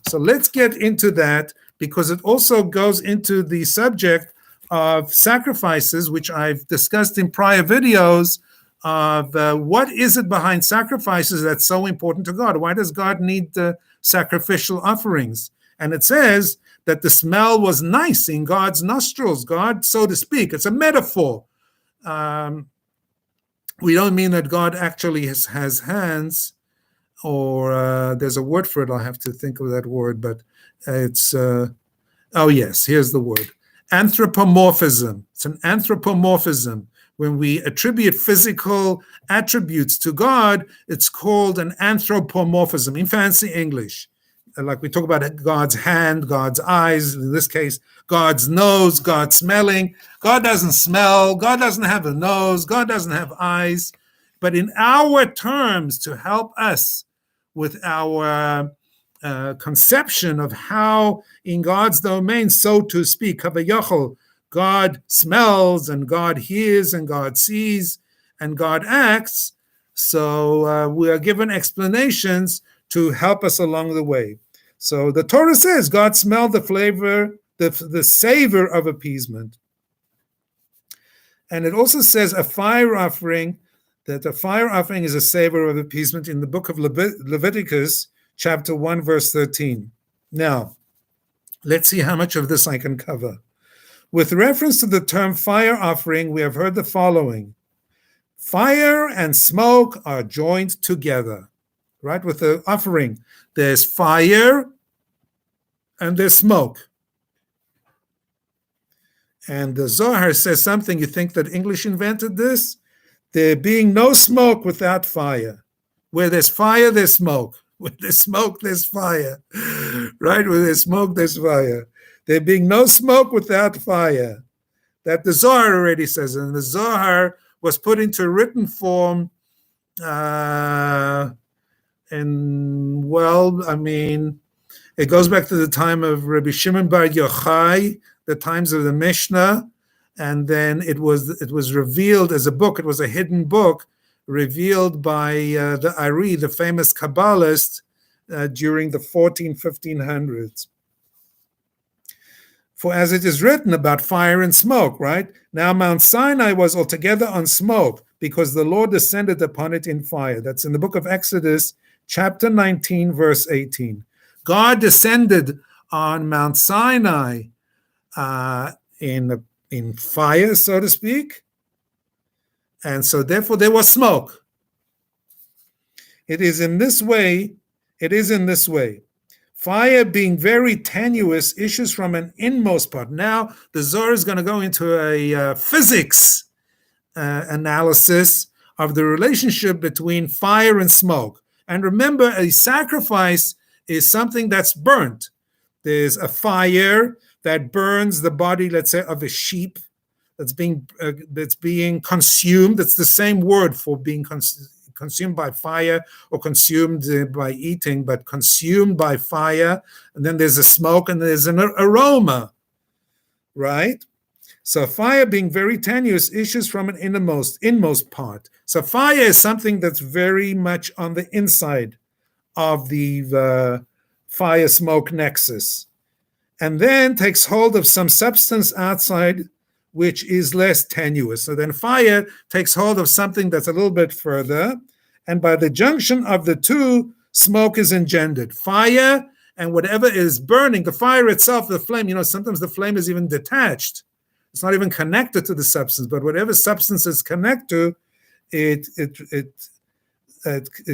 So let's get into that, because it also goes into the subject of sacrifices, which I've discussed in prior videos, of what is it behind sacrifices that's so important to God? Why does God need the sacrificial offerings? And it says that the smell was nice in God's nostrils, God, so to speak. It's a metaphor. We don't mean that God actually has hands, or there's a word for it. I'll have to think of that word, but it's, oh yes, here's the word. Anthropomorphism. It's an anthropomorphism. When we attribute physical attributes to God, it's called an anthropomorphism in fancy English. Like we talk about God's hand, God's eyes, in this case, God's nose, God's smelling. God doesn't smell, God doesn't have a nose, God doesn't have eyes. But in our terms, to help us with our conception of how in God's domain, so to speak, Kavayachol, God smells and God hears and God sees and God acts. So we are given explanations to help us along the way. So the Torah says God smelled the flavor, the savor of appeasement. And it also says a fire offering, that a fire offering is a savor of appeasement in the book of Leviticus, chapter 1, verse 13. Now, let's see how much of this I can cover. With reference to the term fire offering, we have heard the following. Fire and smoke are joined together, right? With the offering, there's fire and there's smoke. And the Zohar says something, you think that English invented this? There being no smoke without fire. Where there's fire, there's smoke. Where there's smoke, there's fire. Right? Where there's smoke, there's fire. There being no smoke without fire. That the Zohar already says, and the Zohar was put into written form. It goes back to the time of Rabbi Shimon Bar Yochai, the times of the Mishnah, and then it was revealed as a book. It was a hidden book revealed by the Ari, the famous Kabbalist, during the 1500s. For as it is written about fire and smoke, right? Now Mount Sinai was altogether on smoke, because the Lord descended upon it in fire. That's in the book of Exodus, chapter 19, verse 18. God descended on Mount Sinai in fire, so to speak, and so therefore there was smoke. It is in this way. Fire, being very tenuous, issues from an inmost part. Now the Zohar is going to go into a physics analysis of the relationship between fire and smoke. And remember, a sacrifice is something that's burnt. There's a fire that burns the body, let's say, of a sheep that's being consumed. It's the same word for being consumed by fire or consumed by eating, but consumed by fire. And then there's a smoke and there's an aroma, right? So fire, being very tenuous, issues from an inmost part. So fire is something that's very much on the inside of the fire-smoke nexus, and then takes hold of some substance outside, which is less tenuous. So then fire takes hold of something that's a little bit further, and by the junction of the two, smoke is engendered. Fire and whatever is burning, the fire itself, the flame, sometimes the flame is even detached. It's not even connected to the substance, but whatever substance is connected to, it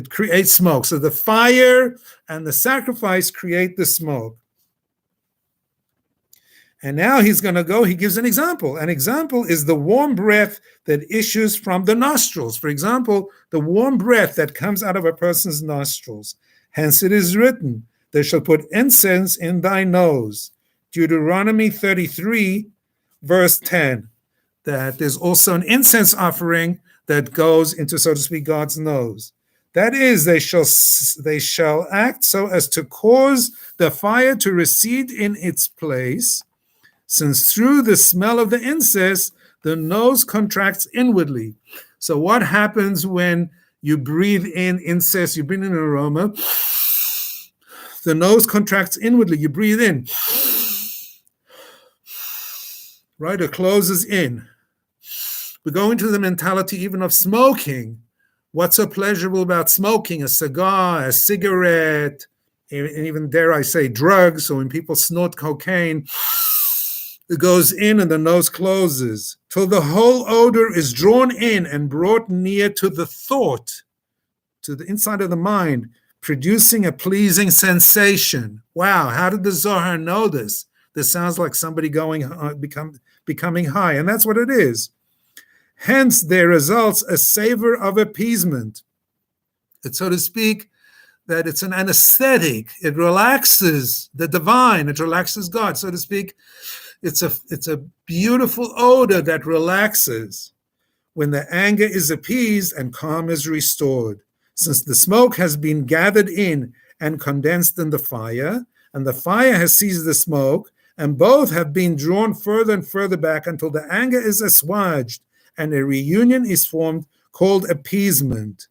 creates smoke. So the fire and the sacrifice create the smoke. And now he's going to go, he gives an example. An example is the warm breath that issues from the nostrils. For example, the warm breath that comes out of a person's nostrils. Hence it is written, they shall put incense in thy nose. Deuteronomy 33, verse 10. That there's also an incense offering that goes into, so to speak, God's nose. That is, they shall act so as to cause the fire to recede in its place, since through the smell of the incense, the nose contracts inwardly. So what happens when you breathe in incense, you breathe in an aroma, the nose contracts inwardly, you breathe in, right? It closes in. We go into the mentality even of smoking. What's so pleasurable about smoking? A cigar, a cigarette, and even, dare I say, drugs. So when people snort cocaine, it goes in and the nose closes till the whole odor is drawn in and brought near to the thought, to the inside of the mind, producing a pleasing sensation. Wow, how did the Zohar know this? This sounds like somebody becoming high, and that's what it is. Hence, there results a savor of appeasement. It's, so to speak, that it's an anesthetic. It relaxes the divine. It relaxes God, so to speak. It's a beautiful odor that relaxes when the anger is appeased and calm is restored. Since the smoke has been gathered in and condensed in the fire, and the fire has seized the smoke, and both have been drawn further and further back until the anger is assuaged, and a reunion is formed called appeasement.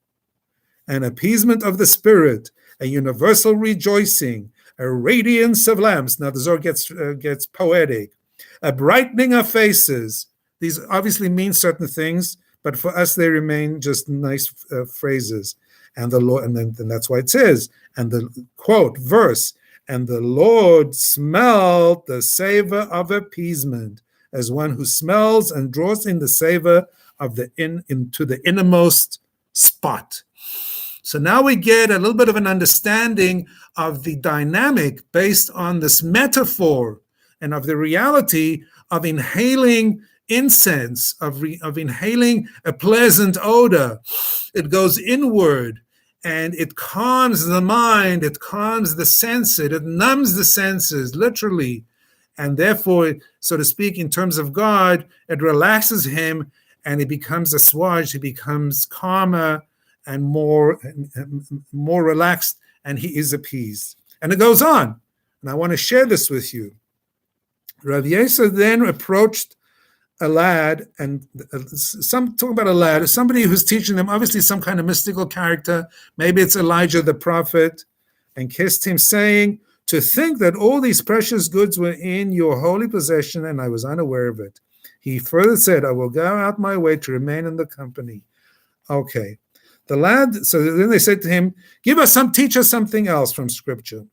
An appeasement of the spirit, a universal rejoicing, a radiance of lamps. Now the Zohar gets poetic. A brightening of faces. These obviously mean certain things, but for us they remain just nice phrases. And the Lord, and then that's why it says, and the quote verse, and the Lord smelled the savor of appeasement, as one who smells and draws in the savor of into the innermost spot. So now we get a little bit of an understanding of the dynamic based on this metaphor and of the reality of inhaling incense, of inhaling a pleasant odor. It goes inward and it calms the mind, it calms the senses, it numbs the senses, literally. and therefore, so to speak, in terms of God, it relaxes him, and he becomes assuaged, he becomes calmer and more relaxed, and he is appeased. And it goes on, and I want to share this with you. Rav Yosef then approached a lad, and some talk about a lad, somebody who's teaching them, obviously some kind of mystical character, maybe it's Elijah the prophet, and kissed him, saying, to think that all these precious goods were in your holy possession, and I was unaware of it. He further said, I will go out my way to remain in the company. Okay. The lad, so then they said to him, teach us something else from scripture.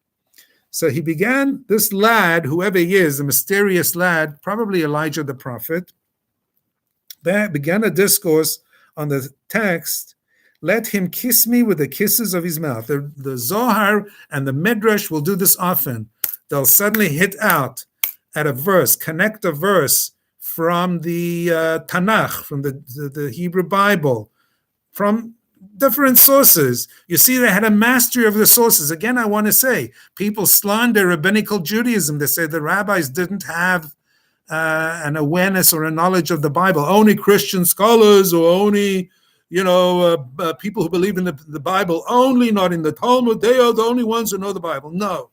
So he began, this lad, whoever he is, the mysterious lad, probably Elijah the prophet, began a discourse on the text, let him kiss me with the kisses of his mouth. The Zohar and the Midrash will do this often. They'll suddenly hit out at a verse, connect a verse from the Tanakh, from the Hebrew Bible, from different sources. You see, they had a mastery of the sources. Again, I want to say, people slander rabbinical Judaism. They say the rabbis didn't have an awareness or a knowledge of the Bible. Only Christian scholars, or only, people who believe in the Bible, only not in the Talmud. They are the only ones who know the Bible. No,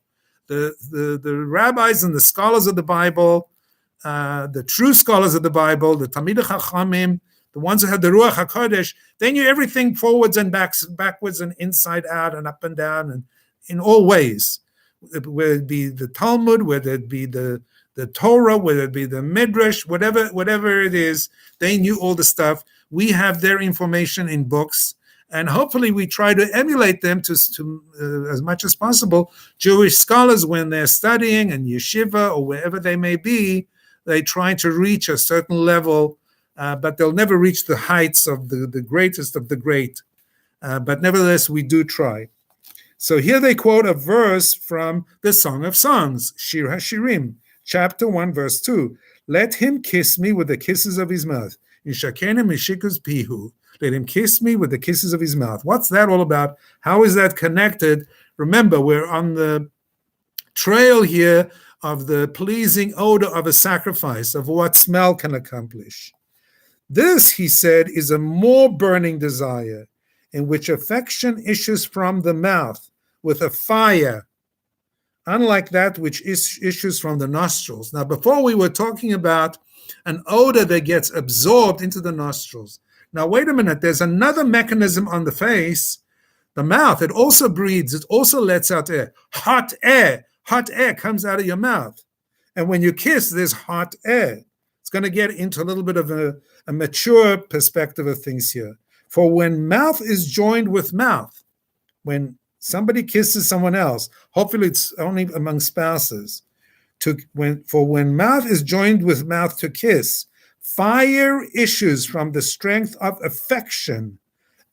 the rabbis and the scholars of the Bible, the true scholars of the Bible, the Talmidei Chachamim, the ones who had the Ruach HaKodesh, they knew everything forwards and backwards and inside out and up and down and in all ways. Whether it be the Talmud, whether it be the Torah, whether it be the Midrash, whatever it is, they knew all the stuff. We have their information in books, and hopefully we try to emulate them to as much as possible. Jewish scholars, when they're studying in yeshiva or wherever they may be, they try to reach a certain level, but they'll never reach the heights of the greatest of the great. But nevertheless, we do try. So here they quote a verse from the Song of Songs, Shir HaShirim, chapter 1, verse 2. Let him kiss me with the kisses of his mouth. Yishakenu mishikus pihu. Let him kiss me with the kisses of his mouth. What's that all about? How is that connected? Remember, we're on the trail here of the pleasing odor of a sacrifice, of what smell can accomplish. This, he said, is a more burning desire, in which affection issues from the mouth with a fire, unlike that which issues from the nostrils. Now, before we were talking about an odor that gets absorbed into the nostrils. Now, wait a minute. There's another mechanism on the face, the mouth. It also breathes. It also lets out air. Hot air. Hot air comes out of your mouth. And when you kiss, there's hot air. It's going to get into a little bit of a mature perspective of things here. For when mouth is joined with mouth, when somebody kisses someone else, hopefully it's only among spouses, when mouth is joined with mouth to kiss, fire issues from the strength of affection,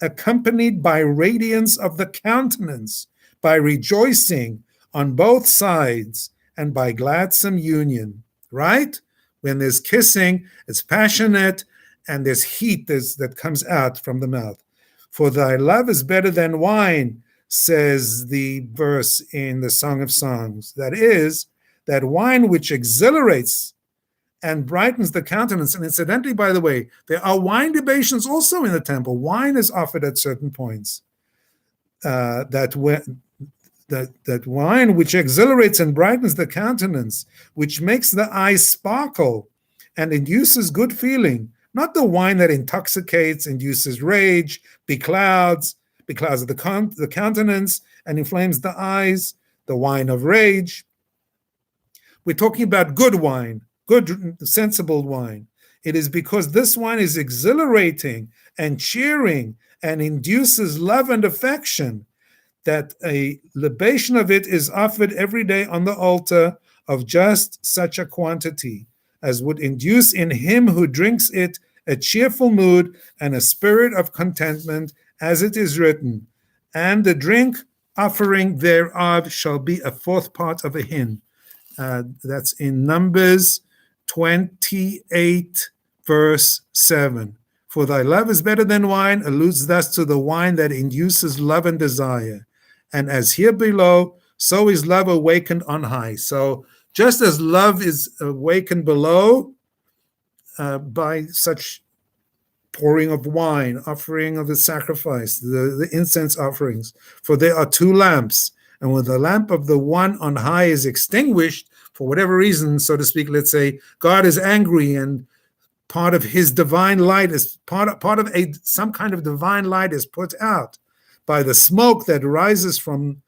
accompanied by radiance of the countenance, by rejoicing on both sides, and by gladsome union. Right? When there's kissing, it's passionate, and there's heat that comes out from the mouth. For thy love is better than wine, says the verse in the Song of Songs. That is, that wine which exhilarates and brightens the countenance. And incidentally, by the way, there are wine libations also in the temple. Wine is offered at certain points. That wine which exhilarates and brightens the countenance, which makes the eyes sparkle and induces good feeling, not the wine that intoxicates, induces rage, beclouds the countenance and inflames the eyes, the wine of rage. We're talking about good wine, good, sensible wine. It is because this wine is exhilarating and cheering and induces love and affection that a libation of it is offered every day on the altar of just such a quantity as would induce in him who drinks it a cheerful mood and a spirit of contentment, as it is written, and the drink offering thereof shall be a fourth part of a hin. That's in Numbers 28, verse 7. For thy love is better than wine, alludes thus to the wine that induces love and desire. And as here below, so is love awakened on high. So Just as love is awakened below by such pouring of wine, offering of the sacrifice, the incense offerings. For there are two lamps, and when the lamp of the one on high is extinguished, for whatever reason, so to speak, let's say God is angry and part of his divine light is part of some kind of divine light is put out by the smoke that rises from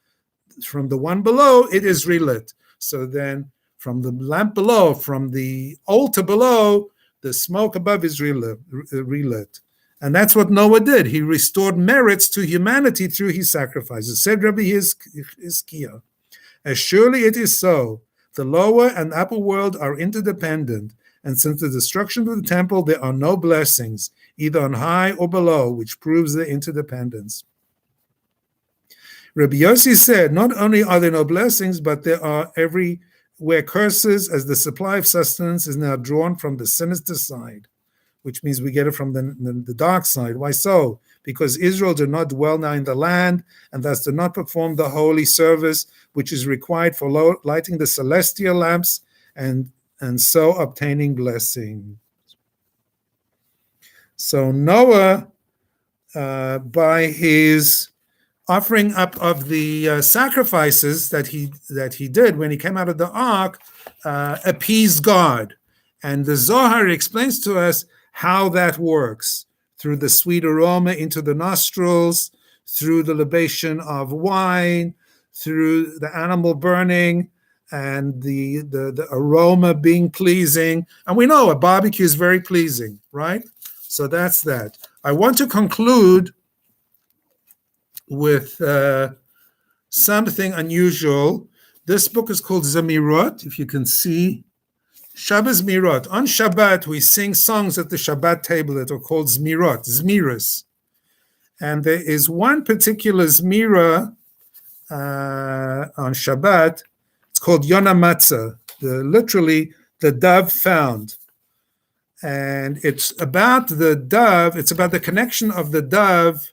the one below, it is relit. So then from the lamp below, from the altar below, the smoke above is relit. And that's what Noah did. He restored merits to humanity through his sacrifices. Said Rabbi Hizkiah, as surely it is so, the lower and upper world are interdependent, and since the destruction of the temple, there are no blessings, either on high or below, which proves their interdependence. Rabbi Yossi said, not only are there no blessings, but there are everywhere curses, as the supply of sustenance is now drawn from the sinister side, which means we get it from the dark side. Why so? Because Israel did not dwell now in the land, and thus did not perform the holy service, which is required for lighting the celestial lamps, and so obtaining blessing. So Noah, by his offering up of the sacrifices that he did when he came out of the ark, appeased God. And the Zohar explains to us how that works, through the sweet aroma into the nostrils, through the libation of wine, through the animal burning, and the aroma being pleasing. And we know a barbecue is very pleasing, right? So that's that. I want to conclude with something unusual. This book is called Zemirot, if you can see. Shabbos Zmirot. On Shabbat, we sing songs at the Shabbat table that are called Zmirot, Zmiras. And there is one particular Zmira on Shabbat. It's called Yona Matzah, literally the dove found. And it's about the dove, it's about the connection of the dove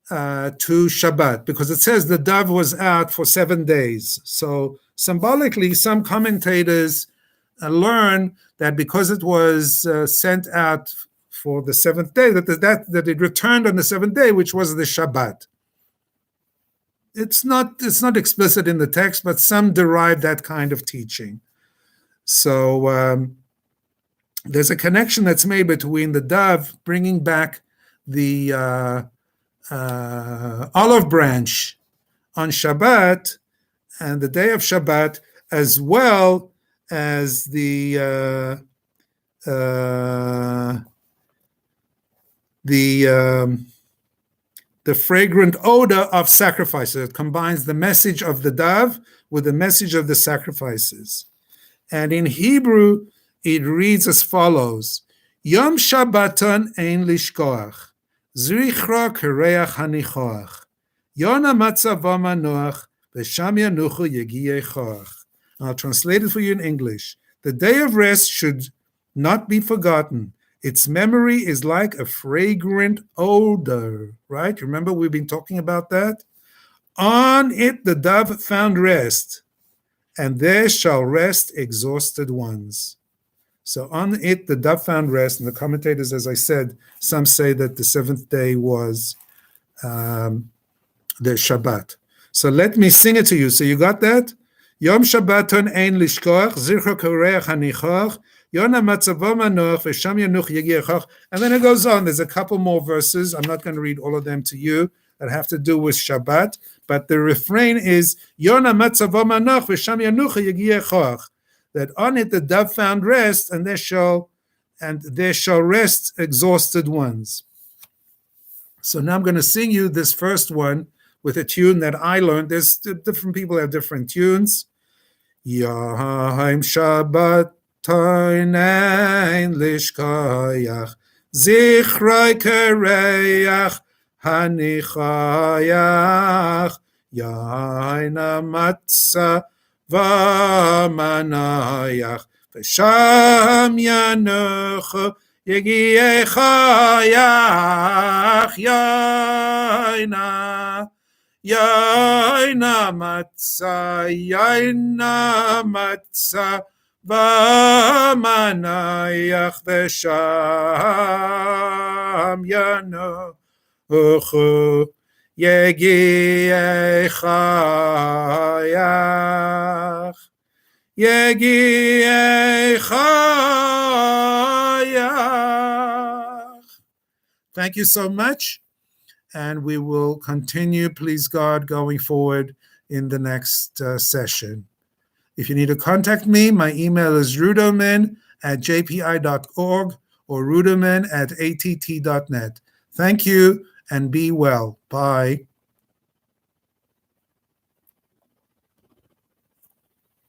to Shabbat, because it says the dove was out for 7 days. So symbolically, some commentators learn that because it was sent out for the seventh day, that it returned on the seventh day, which was the Shabbat. It's not explicit in the text, but some derive that kind of teaching. So there's a connection that's made between the dove bringing back the olive branch on Shabbat and the day of Shabbat, as well as the fragrant odor of sacrifices. It combines the message of the dove with the message of the sacrifices. And in Hebrew, it reads as follows: Yom Shabbaton ein lishkoach, zrichra kereach hanichoach, Yona matzah v'manoach, v'sham yanuchu yegiei choach. I'll translate it for you in English. The day of rest should not be forgotten. Its memory is like a fragrant odor, right? Remember, we've been talking about that? On it the dove found rest, and there shall rest exhausted ones. So on it the dove found rest, and the commentators, as I said, some say that the seventh day was the Shabbat. So let me sing it to you. So you got that? Yom Shabbaton ein lishkoach, zircho koreach hanichoch, Yona matzavo manoach, v'sham yanuch yegiechach. And then it goes on. There's a couple more verses. I'm not going to read all of them to you that have to do with Shabbat. But the refrain is, Yona matzavo manoach, v'sham yanuch yegiechach. That on it the dove found rest, and there shall rest exhausted ones. So now I'm going to sing you this first one with a tune that I learned. There's different people have different tunes. Yom Shabbat Toinein lishkoyach, zichroi kereach hanichayach, yaina matzah v'manayach, v'sham yanuchu yegiechayach, yaina Yaina matzah, v'manayach v'sham yanochu yegiechayach. Thank you so much. And we will continue, please God, going forward in the next session. If you need to contact me, my email is rudomin@jpi.org or rudomin@att.net. Thank you and be well. Bye.